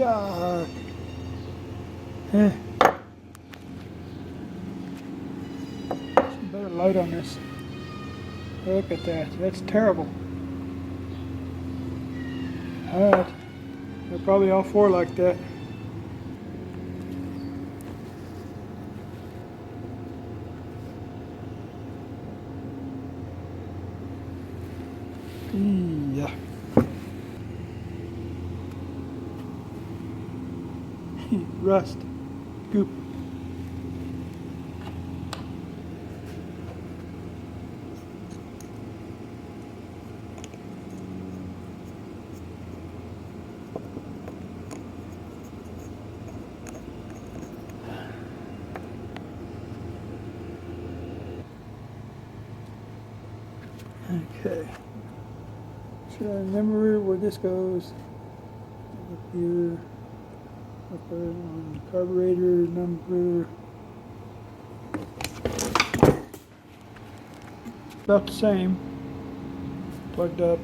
yuck. Some better light on this. Look at that. That's terrible. Alright. They're probably all four like that. Yeah. Rust. Goop. Okay. Should I remember where this goes? Up here. Up there on carburetor number. About the same. Plugged up.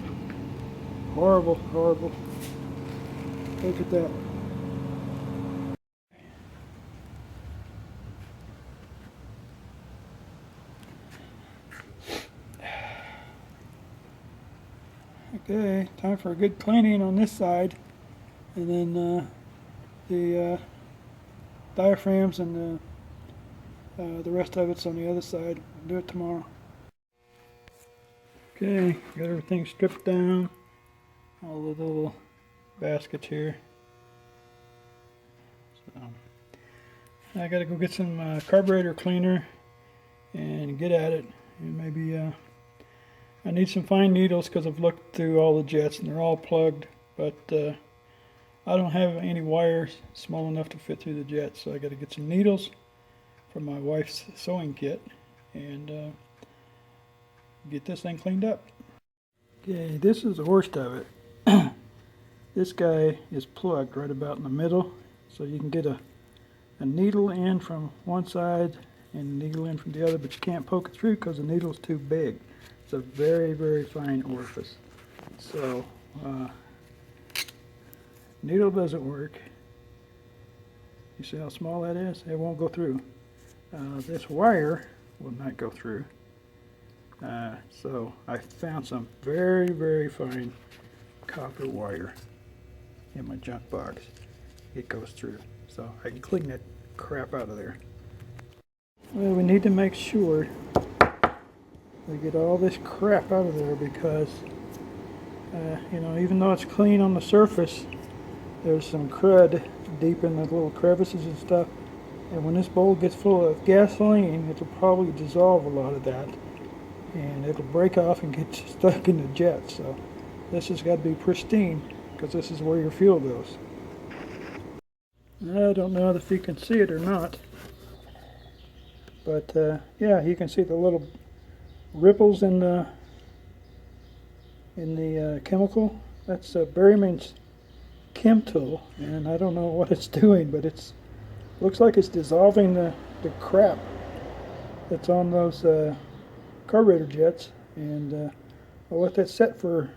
Horrible, horrible. Look at that. Okay, time for a good cleaning on this side, and then the diaphragms and the rest of it's on the other side. I'll do it tomorrow. Okay, got everything stripped down, all the little baskets here. So I gotta go get some carburetor cleaner and get at it, and maybe I need some fine needles because I've looked through all the jets and they're all plugged, but I don't have any wires small enough to fit through the jets, so I got to get some needles from my wife's sewing kit and get this thing cleaned up. Okay, this is the worst of it. This guy is plugged right about in the middle, so you can get a needle in from one side and a needle in from the other, but you can't poke it through because the needle's too big. It's a very, very fine orifice. So, needle doesn't work. You see how small that is? It won't go through. This wire will not go through. So I found some very, very fine copper wire in my junk box. It goes through. So I can clean that crap out of there. Well, we need to make sure we get all this crap out of there because, you know, even though it's clean on the surface, there's some crud deep in the little crevices and stuff. And when this bowl gets full of gasoline, it'll probably dissolve a lot of that. And it'll break off and get stuck in the jet. So this has got to be pristine because this is where your fuel goes. I don't know if you can see it or not. But yeah, you can see the little ripples in the chemical. That's Berryman's chem tool, and I don't know what it's doing, but it's looks like it's dissolving the crap that's on those carburetor jets. And I'll let that set for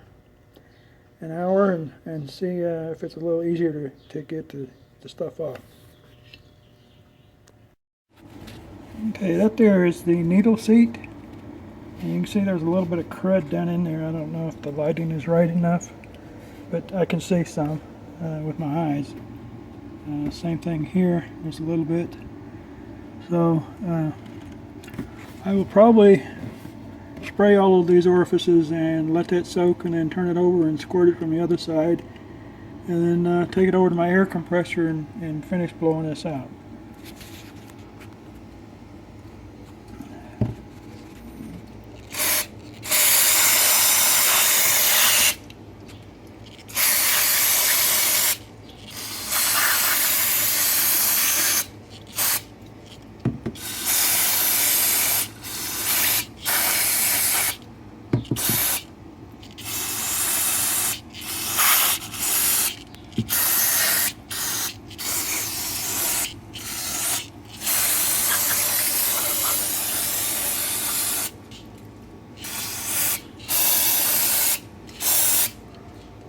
an hour and see if it's a little easier to get the stuff off. Okay, that there is the needle seat. And you can see there's a little bit of crud down in there. I don't know if the lighting is right enough, but I can see some with my eyes. Same thing here, there's a little bit. So I will probably spray all of these orifices and let that soak and then turn it over and squirt it from the other side. And then take it over to my air compressor and finish blowing this out.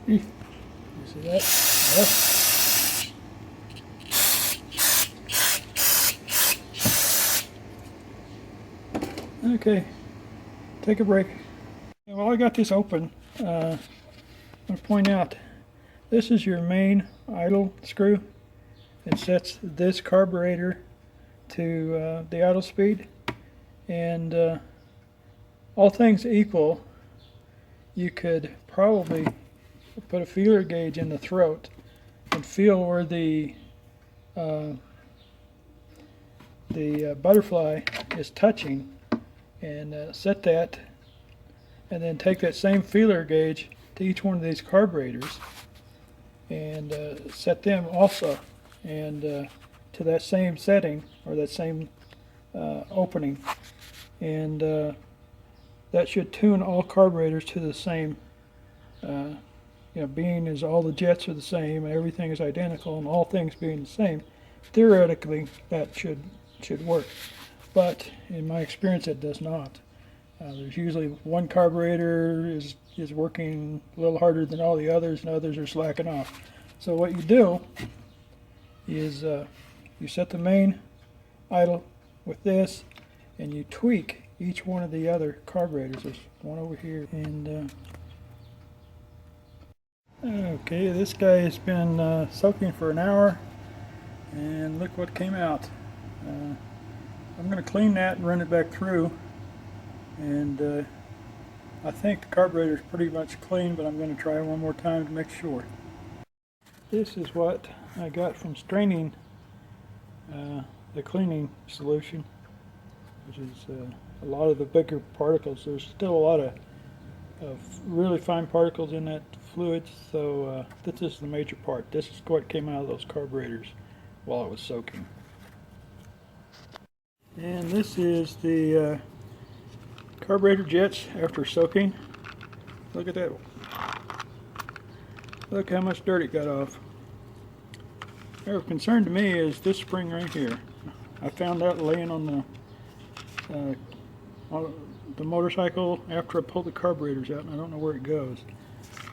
You see that? Yes. Okay, take a break. While I got this open, I'm going to point out this is your main idle screw. It sets this carburetor to the idle speed, and all things equal, you could probably put a feeler gauge in the throat and feel where the butterfly is touching, and set that, and then take that same feeler gauge to each one of these carburetors and set them also, and to that same setting or that same opening, and that should tune all carburetors to the same, being as all the jets are the same, everything is identical, and all things being the same, theoretically that should work. But in my experience, it does not. There's usually one carburetor is working a little harder than all the others, and others are slacking off. So what you do is you set the main idle with this, and you tweak each one of the other carburetors. There's one over here, and okay, this guy has been soaking for an hour, and look what came out. I'm going to clean that and run it back through, and I think the carburetor is pretty much clean, but I'm going to try one more time to make sure. This is what I got from straining the cleaning solution, which is a lot of the bigger particles. There's still a lot of really fine particles in that fluid, so this is the major part. This is what came out of those carburetors while it was soaking. And this is the carburetor jets after soaking. Look at that. Look how much dirt it got off. Of concern to me is this spring right here. I found that laying on the motorcycle after I pulled the carburetors out, and I don't know where it goes.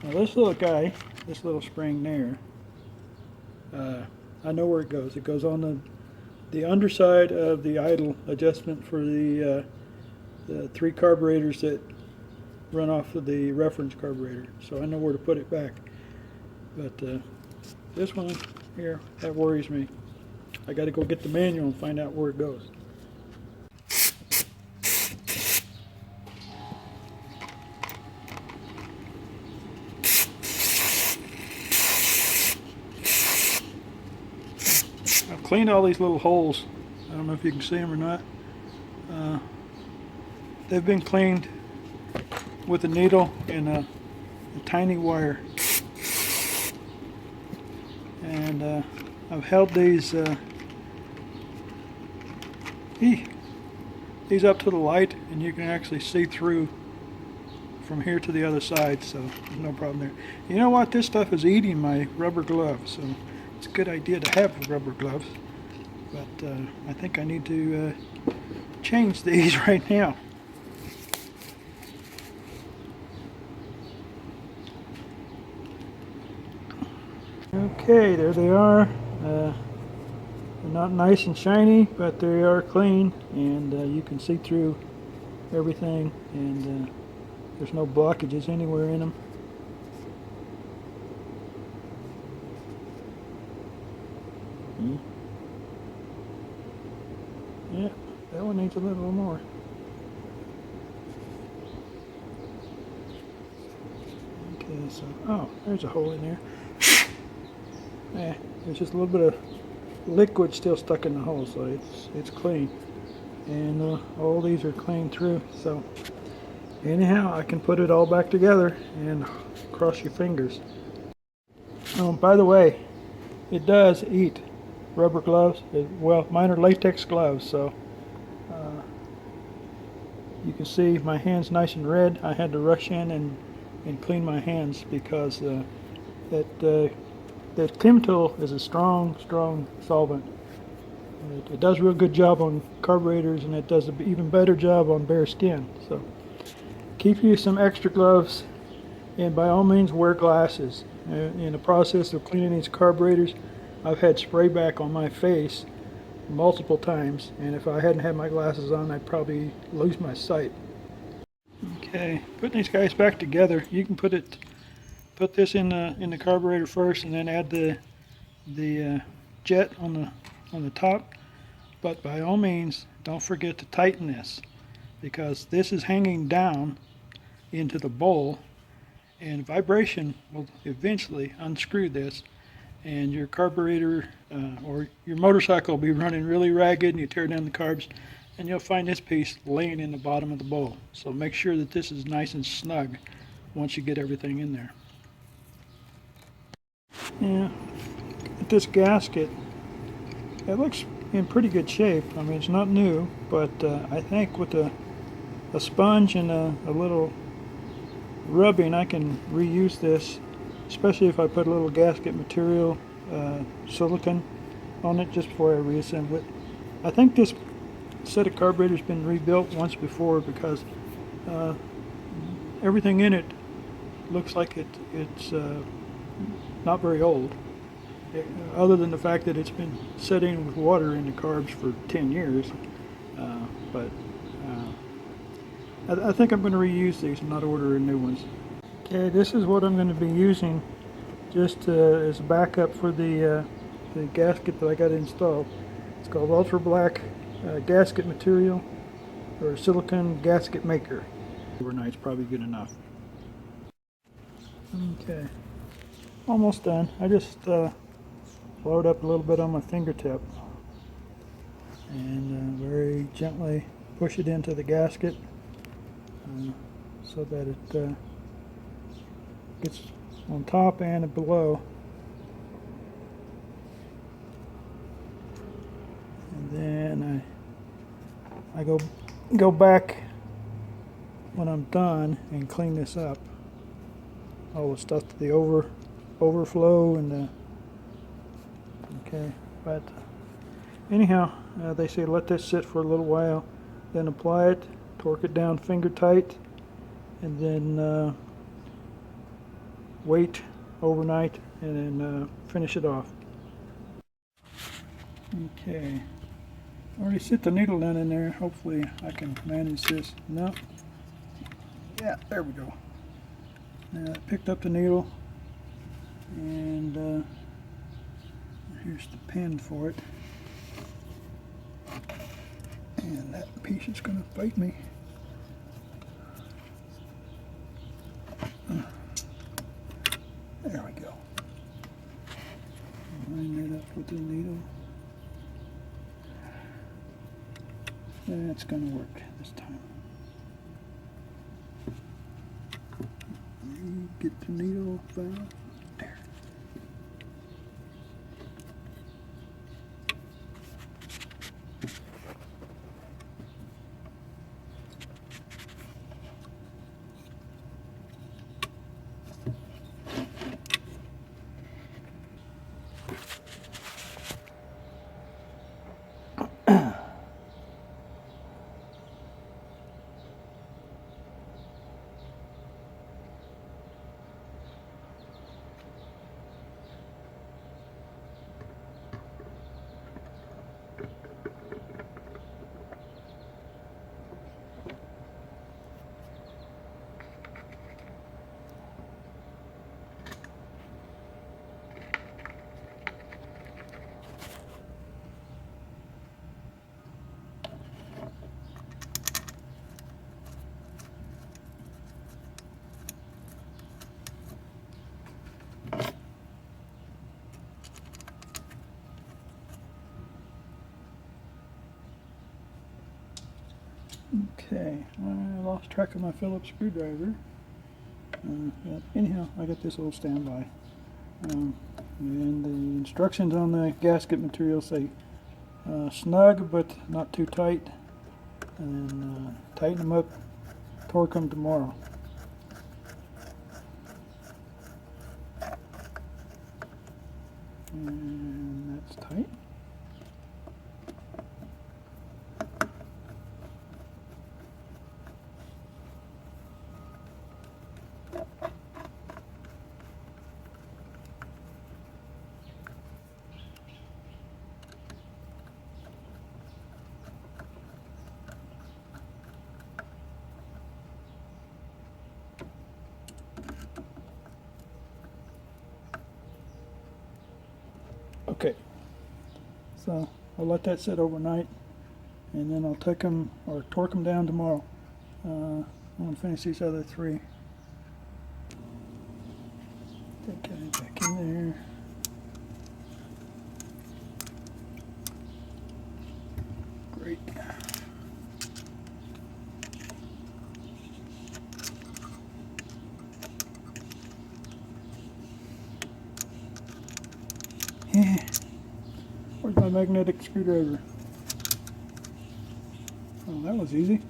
Now this little guy, this little spring there, I know where it goes. It goes on the underside of the idle adjustment for the 3 carburetors that run off of the reference carburetor. So I know where to put it back. But this one here, that worries me. I got to go get the manual and find out where it goes. I've cleaned all these little holes. I don't know if you can see them or not. They've been cleaned with a needle and a tiny wire. And I've held these up to the light, and you can actually see through from here to the other side, so there's no problem there. You know what? This stuff is eating my rubber gloves, so it's a good idea to have rubber gloves. But I think I need to change these right now. Okay, there they are. They're not nice and shiny, but they are clean, and you can see through everything, and there's no blockages anywhere in them. Yeah, that one needs a little more. Okay, so, oh, there's a hole in there. There's just a little bit of liquid still stuck in the hole, so it's clean, and all these are clean through. So anyhow, I can put it all back together, and cross your fingers. Oh, by the way, it does eat rubber gloves. Well, mine are latex gloves, so you can see my hands nice and red. I had to rush in and clean my hands because that chem tool is a strong solvent. It does a real good job on carburetors, and it does an even better job on bare skin. So keep you some extra gloves, and by all means wear glasses. In the process of cleaning these carburetors, I've had spray back on my face multiple times, and if I hadn't had my glasses on, I'd probably lose my sight. Okay, putting these guys back together, you can put this in the carburetor first, and then add the jet on the top. But by all means, don't forget to tighten this, because this is hanging down into the bowl, and vibration will eventually unscrew this, and your carburetor or your motorcycle will be running really ragged, and you tear down the carbs, and you'll find this piece laying in the bottom of the bowl. So make sure that this is nice and snug once you get everything in there. Yeah, this gasket, it looks in pretty good shape. I mean, it's not new, but I think with a sponge and a little rubbing, I can reuse this, especially if I put a little gasket material, silicone on it just before I reassemble it. I think this set of carburetors has been rebuilt once before, because everything in it looks like it's not very old, other than the fact that it's been sitting with water in the carbs for 10 years. I think I'm going to reuse these and not order new ones. Okay, this is what I'm going to be using just as a backup for the gasket that I got installed. It's called Ultra Black gasket material, or silicone gasket maker. Overnight's probably good enough. Okay, almost done. I just load up a little bit on my fingertip and very gently push it into the gasket so that it gets on top and below. And then I go back when I'm done and clean this up. All the stuff, the overflow and the, okay, but anyhow, they say let this sit for a little while, then apply it, torque it down finger tight, and then wait overnight, and then finish it off. Okay, already set the needle down in there. Hopefully I can manage this. No, yeah, there we go. Now I picked up the needle, and here's the pin for it. And that piece is going to bite me. There we go. Line that up with the needle. That's going to work this time. Get the needle found. There. Okay, I lost track of my Phillips screwdriver. Yeah, anyhow, I got this old standby. And the instructions on the gasket material say snug but not too tight, and tighten them up, torque them tomorrow. And that's tight. Okay, so I'll let that sit overnight, and then I'll take them or torque them down tomorrow. I'm going to finish these other three. That guy back in there. Great. Yeah. Where's my magnetic screwdriver? Oh, that was easy.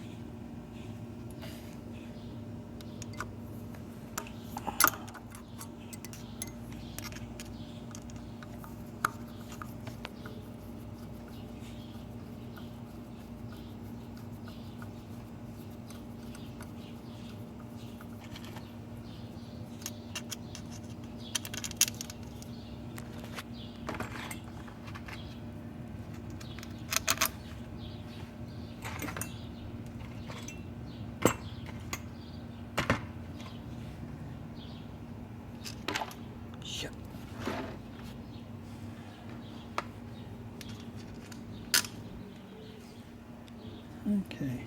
Okay.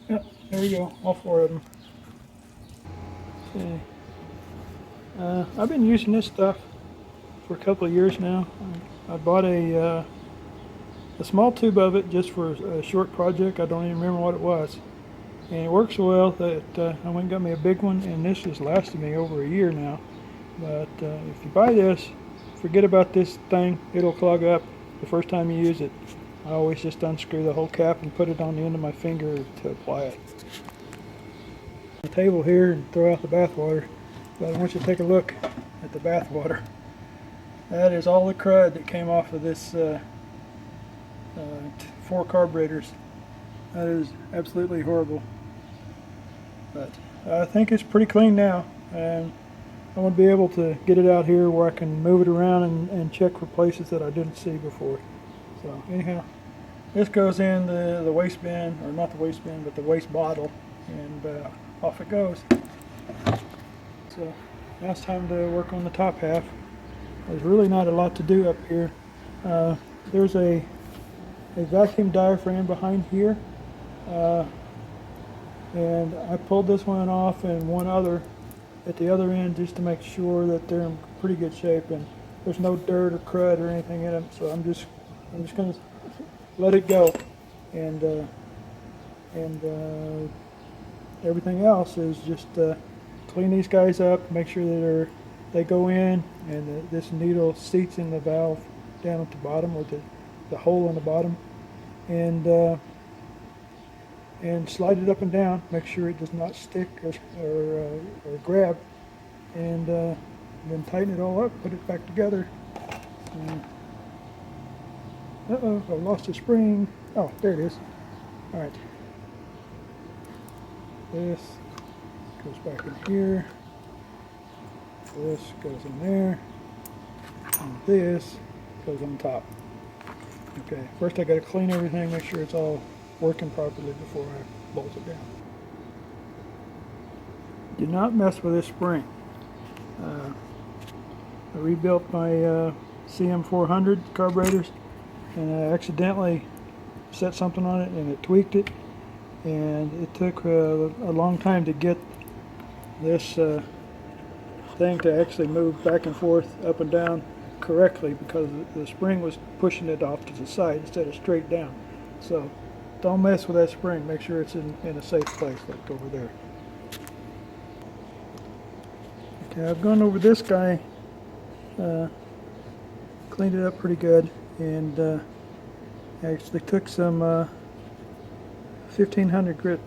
Yep, there you go, all four of them. Okay. I've been using this stuff for a couple of years now. I bought a small tube of it just for a short project. I don't even remember what it was. And it works so well that I went and got me a big one, and this has lasted me over a year now. But if you buy this, forget about this thing. It'll clog up the first time you use it. I always just unscrew the whole cap and put it on the end of my finger to apply it. The table here and throw out the bath water, but I want you to take a look at the bath water. That is all the crud that came off of this 4 carburetors. That is absolutely horrible. But I think it's pretty clean now, and I want to be able to get it out here where I can move it around and check for places that I didn't see before. So anyhow, this goes in the waste bin, or not the waste bin, but the waste bottle, and off it goes. So now it's time to work on the top half. There's really not a lot to do up here. There's a vacuum diaphragm behind here, and I pulled this one off and one other at the other end just to make sure that they're in pretty good shape and there's no dirt or crud or anything in them. So I'm just going to let it go, and everything else is just clean these guys up, make sure that they go in, and this needle seats in the valve down at the bottom, or the hole in the bottom, and slide it up and down, make sure it does not stick or grab, and then tighten it all up, put it back together. Uh-oh, I lost a spring. Oh, there it is. All right. This goes back in here. This goes in there. And this goes on top. Okay, first I got to clean everything, make sure it's all working properly before I bolt it down. Do not mess with this spring. I rebuilt my CM400 carburetors, and I accidentally set something on it and it tweaked it, and it took a long time to get this thing to actually move back and forth, up and down correctly, because the spring was pushing it off to the side instead of straight down. So don't mess with that spring, make sure it's in a safe place, like over there. Okay, I've gone over this guy, cleaned it up pretty good, and actually took some 1500 grit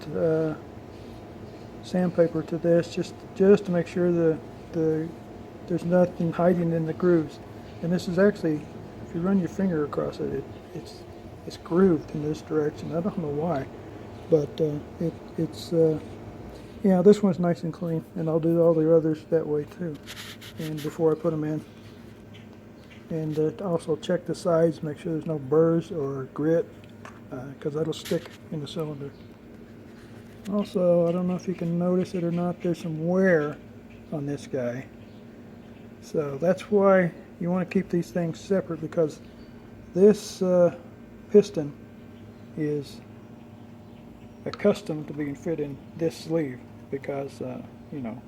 sandpaper to this, just to make sure there's nothing hiding in the grooves. And this is actually, if you run your finger across it, it's grooved in this direction. I don't know why, but yeah, this one's nice and clean, and I'll do all the others that way too, and before I put them in. And also check the sides, make sure there's no burrs or grit, because that'll stick in the cylinder. Also, I don't know if you can notice it or not, there's some wear on this guy. So that's why you want to keep these things separate because this piston is accustomed to being fit in this sleeve because, you know,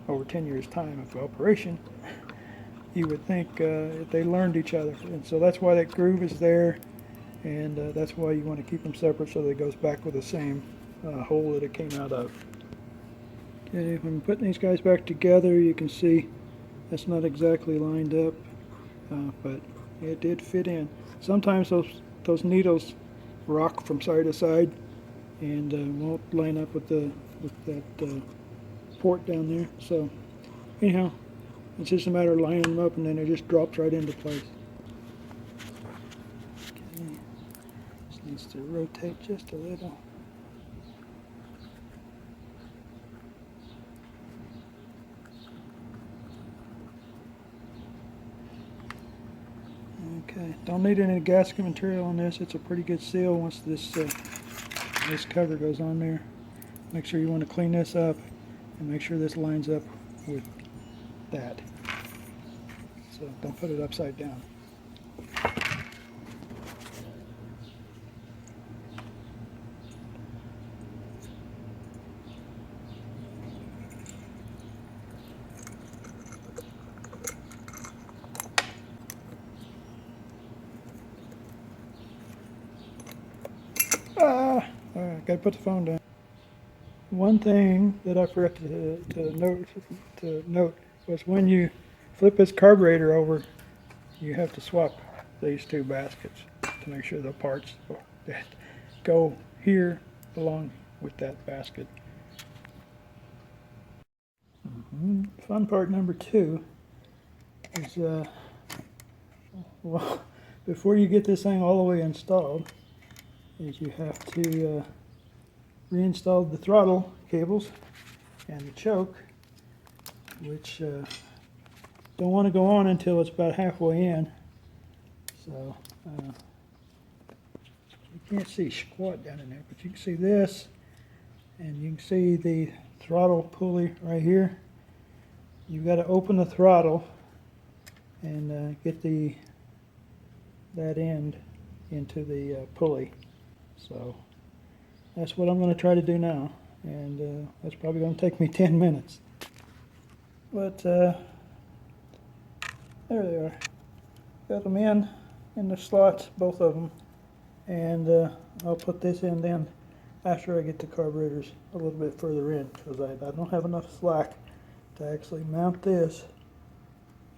over 10 years time of operation, you would think they learned each other. And so that's why that groove is there, and that's why you want to keep them separate so that it goes back with the same hole that it came out of. Okay, when I'm putting these guys back together, you can see that's not exactly lined up, but it did fit in. Sometimes those needles rock from side to side and won't line up with that port down there. So anyhow, it's just a matter of lining them up, and then it just drops right into place. Okay. This needs to rotate just a little. Okay, don't need any gasket material on this. It's a pretty good seal once this cover goes on there. Make sure you want to clean this up and make sure this lines up with that. So don't put it upside down. Alright, gotta put the phone down. One thing that I forgot to note was when you flip this carburetor over, you have to swap these two baskets to make sure the parts that go here belong with that basket. Fun part number 2 is well, before you get this thing all the way installed, is you have to reinstall the throttle cables and the choke, which don't want to go on until it's about halfway in. So you can't see squat down in there, but you can see this, and you can see the throttle pulley right here. You've got to open the throttle and get that end into the pulley. So that's what I'm going to try to do now, and that's probably going to take me 10 minutes. But there they are. Got them in the slots, both of them, and I'll put this in then after I get the carburetors a little bit further in, because I don't have enough slack to actually mount this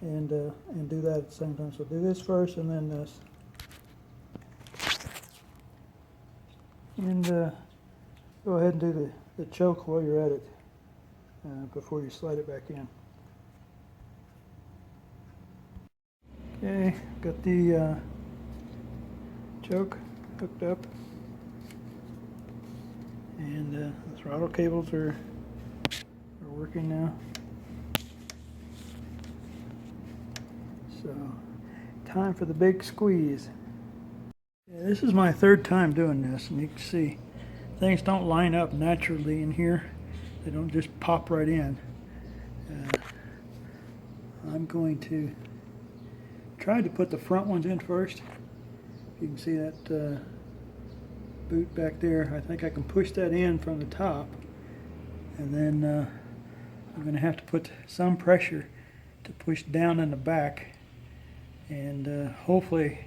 and do that at the same time. So do this first and then this. And go ahead and do the choke while you're at it before you slide it back in. Okay, got the choke hooked up, and the throttle cables are working now. So, time for the big squeeze. Yeah, this is my 3rd time doing this, and you can see things don't line up naturally in here. They don't just pop right in. I'm going to try to put the front ones in first. You can see that boot back there. I think I can push that in from the top, and then I'm going to have to put some pressure to push down in the back, and hopefully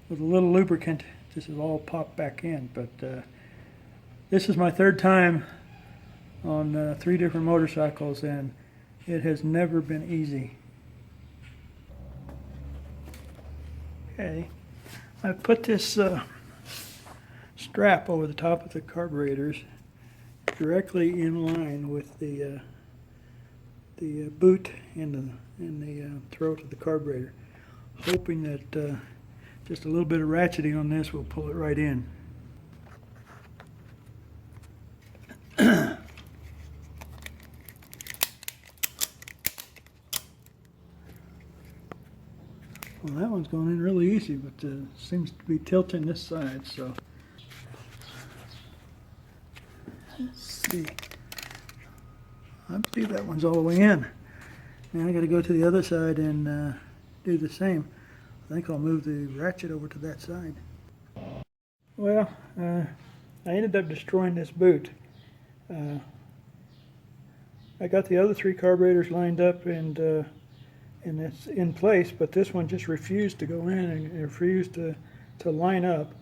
with a little lubricant this will all pop back in. But this is my 3rd time on 3 different motorcycles, and it has never been easy. Okay, I've put this strap over the top of the carburetors directly in line with the boot in the throat of the carburetor, hoping that just a little bit of ratcheting on this will pull it right in. Well, that one's going in really easy, but seems to be tilting this side, so let's see. I believe that one's all the way in. Now I got to go to the other side and do the same. I think I'll move the ratchet over to that side. Well, I ended up destroying this boot. I got the other 3 carburetors lined up and it's in place, but this one just refused to go in and refused to line up.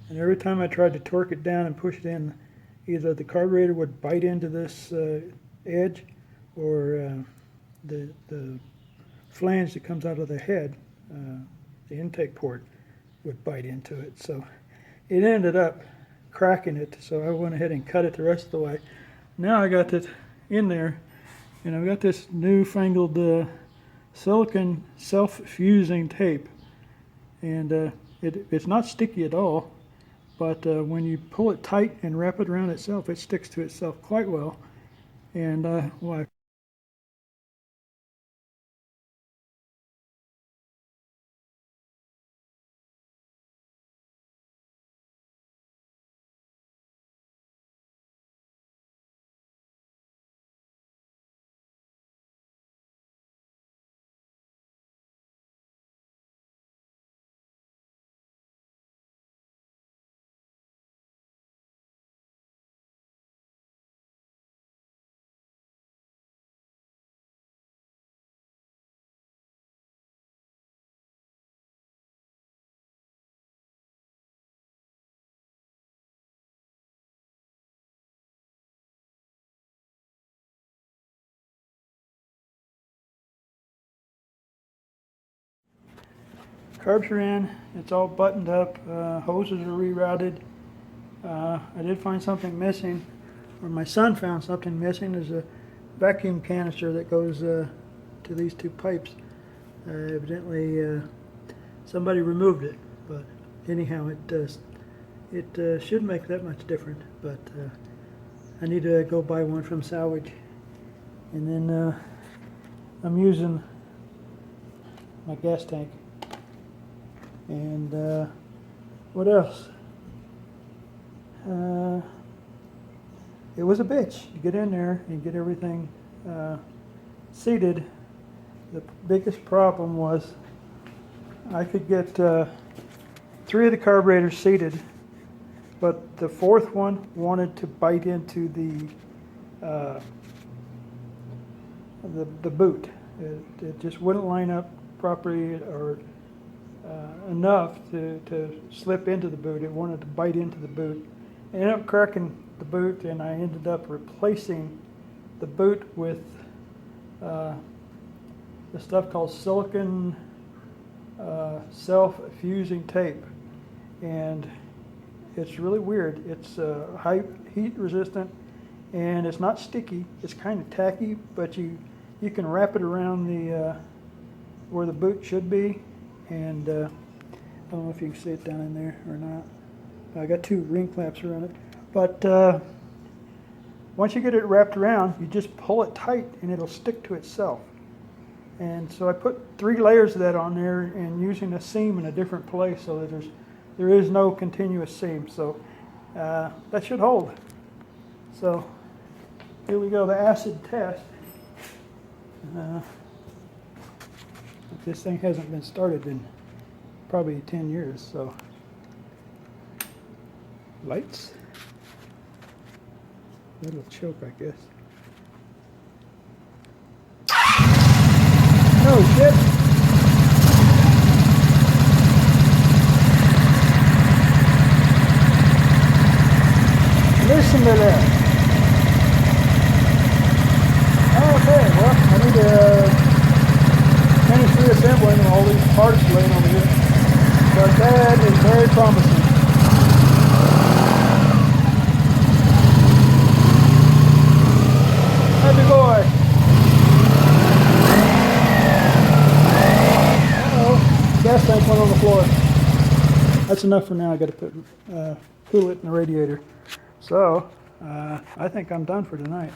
And every time I tried to torque it down and push it in, either the carburetor would bite into this edge, or the flange that comes out of the head, the intake port, would bite into it. So it ended up cracking it, so I went ahead and cut it the rest of the way. Now I got it in there, and I've got this newfangled silicone self-fusing tape, and it's not sticky at all, but when you pull it tight and wrap it around itself, it sticks to itself quite well. And well, carbs are in, it's all buttoned up, hoses are rerouted. I did find something missing, or my son found something missing. There's a vacuum canister that goes to these 2 pipes. Evidently somebody removed it, but anyhow, it shouldn't make that much different, but I need to go buy one from salvage. And then I'm using my gas tank. And what else? It was a bitch. You get in there and get everything seated. The biggest problem was I could get 3 of the carburetors seated, but the 4th one wanted to bite into the boot. It just wouldn't line up properly or enough to slip into the boot. It wanted to bite into the boot. I ended up cracking the boot, and I ended up replacing the boot with the stuff called silicone self-fusing tape. And it's really weird. It's high heat resistant, and it's not sticky. It's kind of tacky, but you can wrap it around the where the boot should be. And I don't know if you can see it down in there or not. I got 2 ring clamps around it. But once you get it wrapped around, you just pull it tight and it'll stick to itself. And so I put 3 layers of that on there, and using a seam in a different place so that there is no continuous seam. So that should hold. So here we go, the acid test. This thing hasn't been started in probably 10 years, so lights, little choke, I guess. No shit. Listen to that. Okay, well, I need to finish reassembling all these parts laying over here, but that is very promising. Happy boy. Uh-oh, gas tank went on the floor. That's enough for now. I got to put cool it in the radiator. So I think I'm done for tonight.